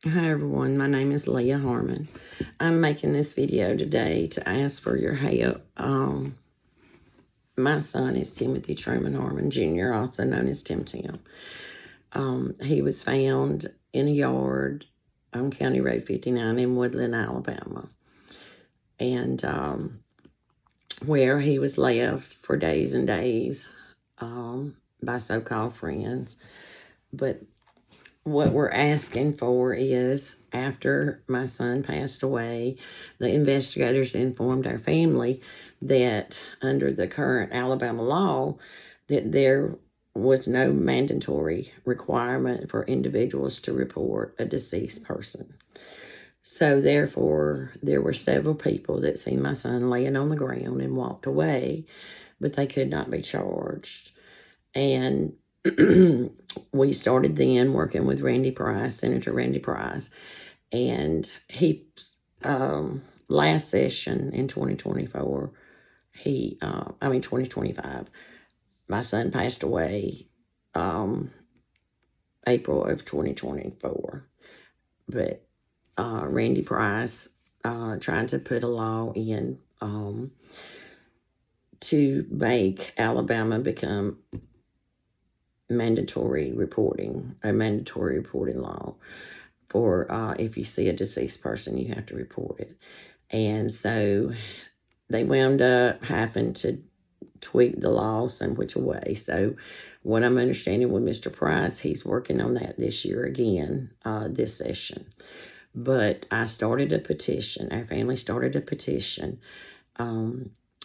Hi everyone, my name is Leah Harmon. I'm making this video today to ask for your help. My son is Timothy Truman Harmon Jr., also known as Tim Tim. He was found in a yard on County Road 59 in Woodland, Alabama, and where he was left for days and days by so-called friends. But what we're asking for is, after my son passed away, the investigators informed our family that under the current Alabama law, that there was no mandatory requirement for individuals to report a deceased person. So therefore, there were several people that seen my son laying on the ground and walked away, but they could not be charged. And we started then working with Randy Price, Senator Randy Price, and he, last session in 2024, 2025, my son passed away, April of 2024. But Randy Price tried to put a law in to make Alabama become a mandatory reporting law for if you see a deceased person, you have to report it. And so they wound up having to tweak the law some which way. So what I'm understanding with Mr. Price, he's working on that this year again, this session. But I started a petition. Our family started a petition.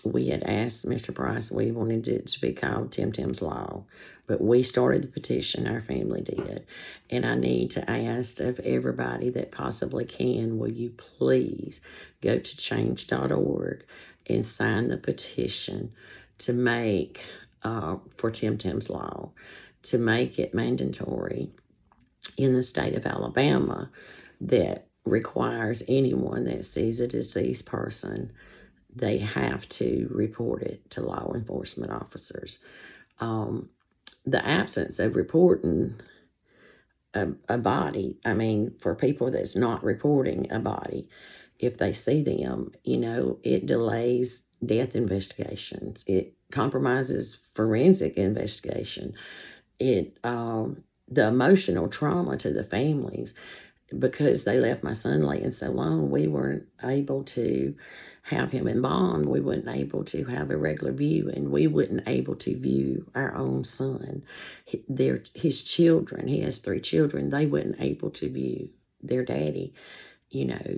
We had asked Mr. Price, we wanted it to be called Tim Tim's Law, but we started the petition, our family did. And I need to ask of everybody that possibly can, will you please go to change.org and sign the petition to make, for Tim Tim's Law, to make it mandatory in the state of Alabama that requires anyone that sees a deceased person, they have to report it to law enforcement officers. The absence of reporting a body, for people that's not reporting a body, if they see them, it delays death investigations. It compromises forensic investigation. It the emotional trauma to the families, because they left my son laying so long, we weren't able to have him embalmed. We weren't able to have a regular view, and we weren't able to view our own son. His children, he has 3 children, they weren't able to view their daddy,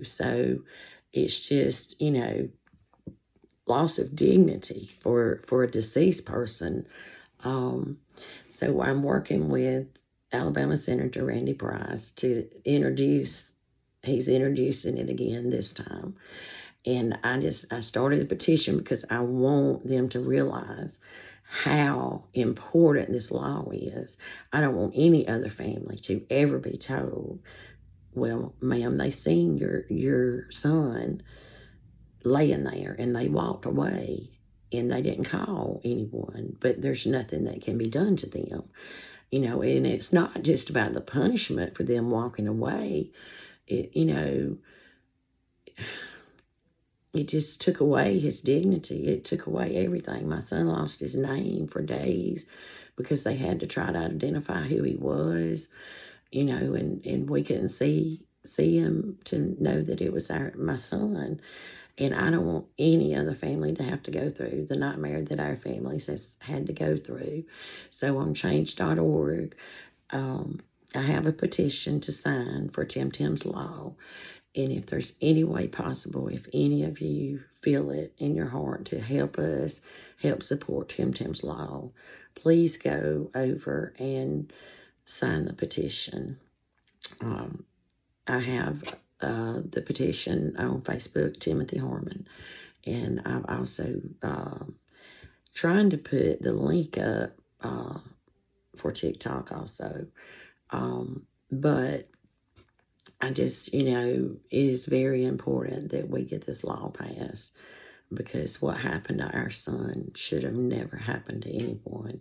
So it's just, loss of dignity for a deceased person. So I'm working with Alabama Senator Randy Price to he's introducing it again this time. And I started the petition because I want them to realize how important this law is. I don't want any other family to ever be told, well, ma'am, they seen your son laying there and they walked away and they didn't call anyone, but there's nothing that can be done to them. And it's not just about the punishment for them walking away. It just took away his dignity. It took away everything. My son lost his name for days because they had to try to identify who he was, and we couldn't see him to know that it was my son. And I don't want any other family to have to go through the nightmare that our families has had to go through. So on change.org, I have a petition to sign for Tim Tim's Law. And if there's any way possible, if any of you feel it in your heart to help us, help support Tim Tim's Law, please go over and sign the petition. I have the petition on Facebook, Timothy Harmon. And I've also trying to put the link up for TikTok also. But I just, it is very important that we get this law passed, because what happened to our son should have never happened to anyone.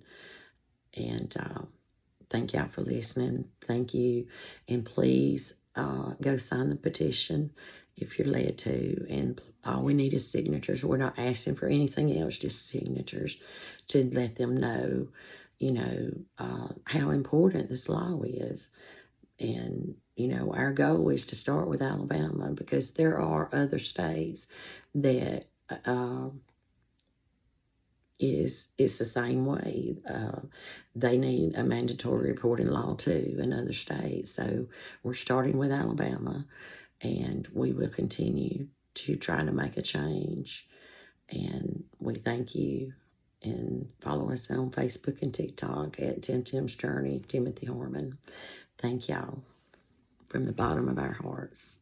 And thank y'all for listening. Thank you. And please go sign the petition if you're led to. And all we need is signatures. We're not asking for anything else, just signatures to let them know, how important this law is. And, our goal is to start with Alabama because there are other states that it's the same way. They need a mandatory reporting law too in other states. So we're starting with Alabama, and we will continue to try to make a change. And we thank you. And follow us on Facebook and TikTok at Tim's Journey, Timothy Harmon. Thank y'all from the bottom of our hearts.